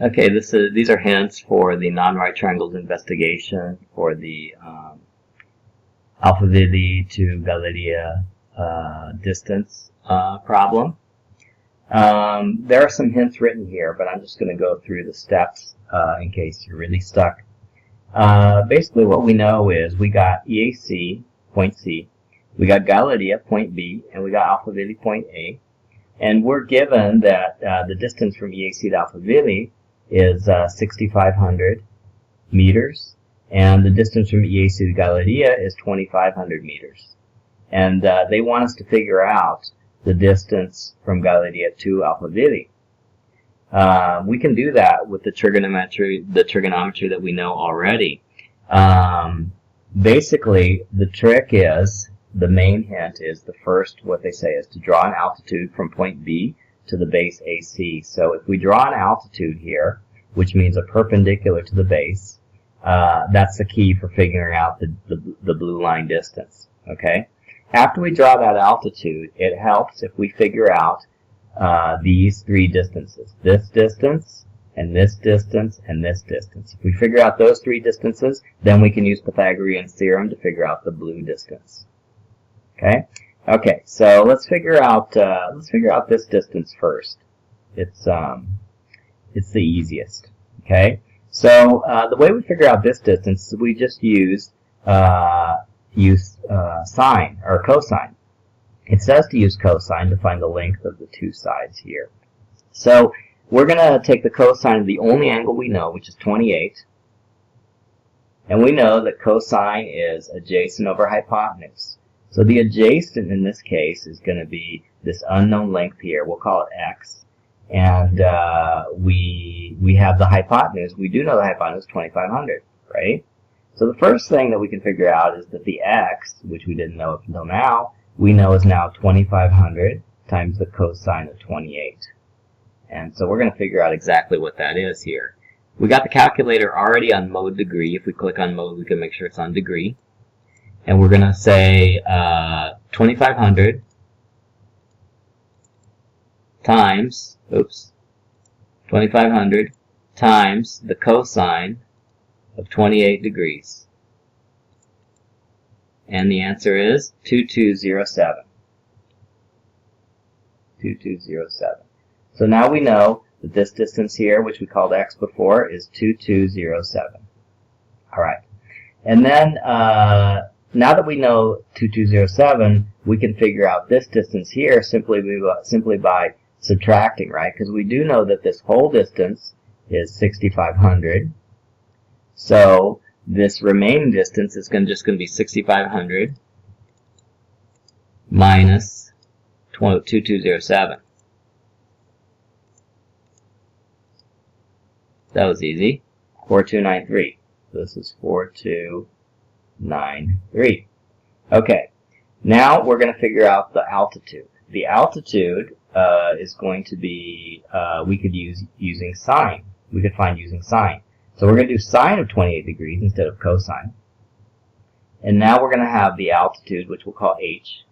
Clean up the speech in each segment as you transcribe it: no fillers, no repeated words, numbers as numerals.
Okay, these are hints for the non-right triangles investigation for the Aphaville to Galleria distance problem. There are some hints written here, but I'm just going to go through the steps in case you're really stuck. Basically what we know is we got EAC, point C, we got Galleria, point B, and we got Aphaville, point A. And we're given that the distance from EAC to Aphaville is 6,500 meters, and the distance from EAC to Galleria is 2,500 meters. And they want us to figure out the distance from Galleria to Aphaville. We can do that with the trigonometry that we know already. Basically, the trick is, the main hint is the first, what they say is to draw an altitude from point B to the base AC. So if we draw an altitude here, which means a perpendicular to the base, that's the key for figuring out the blue line distance. Okay? After we draw that altitude, it helps if we figure out these three distances. This distance, and this distance, and this distance. If we figure out those three distances, then we can use Pythagorean theorem to figure out the blue distance. Okay? Okay, so let's figure out this distance first. It's the easiest. Okay? So the way we figure out this distance is we just use sine or cosine. It says to use cosine to find the length of the two sides here. So we're going to take the cosine of the only angle we know, which is 28. And we know that cosine is adjacent over hypotenuse. So the adjacent in this case is going to be this unknown length here. We'll call it x. And we have the hypotenuse. We do know the hypotenuse is 2,500, right? So the first thing that we can figure out is that the x, which we didn't know up until now, we know is now 2,500 times the cosine of 28. And so we're going to figure out exactly what that is here. We got the calculator already on mode degree. If we click on mode, we can make sure it's on degree. And we're going to say 2,500 times, 2,500 times the cosine of 28 degrees. And the answer is 2207. 2207. So now we know that this distance here, which we called x before, is 2207. Alright. And then, now that we know 2207, we can figure out this distance here simply by subtracting, right? Because we do know that this whole distance is 6,500. So this remaining distance is just going to be 6,500 minus 2207. That was easy. 4293. So this is 4293. Okay. Now we're going to figure out the altitude. The altitude is going to be, we could use using sine. We could find using sine. So we're going to do sine of 28 degrees instead of cosine. And now we're going to have the altitude, which we'll call h,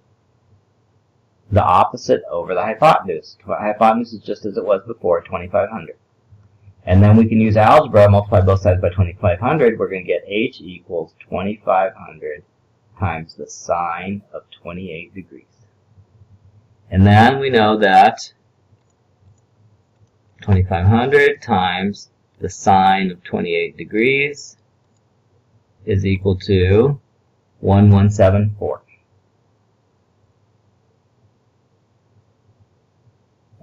the opposite over the hypotenuse. The hypotenuse is just as it was before, 2,500. And then we can use algebra, multiply both sides by 2,500. We're going to get h equals 2,500 times the sine of 28 degrees. And then we know that 2,500 times the sine of 28 degrees is equal to 1174.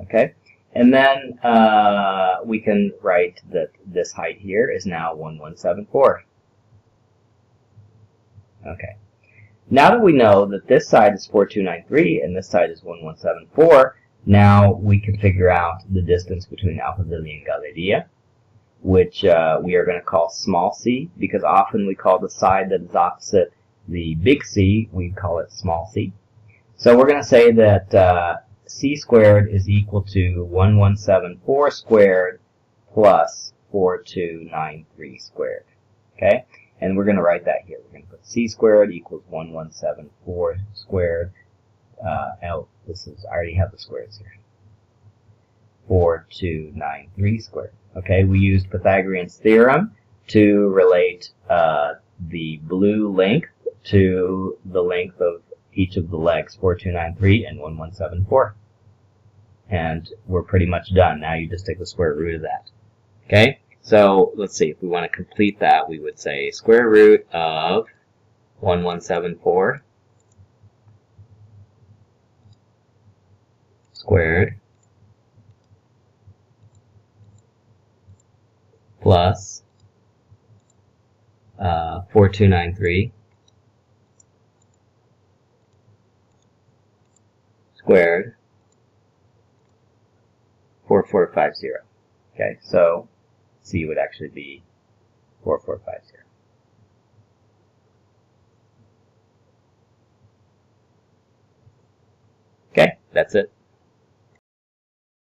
Okay? And then we can write that this height here is now 1174. Okay. Now that we know that this side is 4293 and this side is 1174, now we can figure out the distance between Aphaville and Galleria, which we are going to call small c, because often we call the side that is opposite the big C, we call it small c. So we're going to say that c squared is equal to 1174 squared plus 4293 squared. Okay? And we're going to write that here. We're going to put c squared equals 1174 squared. I already have the squares here. 4293 squared. Okay, we used Pythagorean's theorem to relate the blue length to the length of each of the legs, 4293 and 1174. And we're pretty much done. Now you just take the square root of that. Okay, so let's see, if we want to complete that, we would say square root of 1174 squared plus 4293 squared 4450. Okay, so C would actually be 4450. Okay, that's it.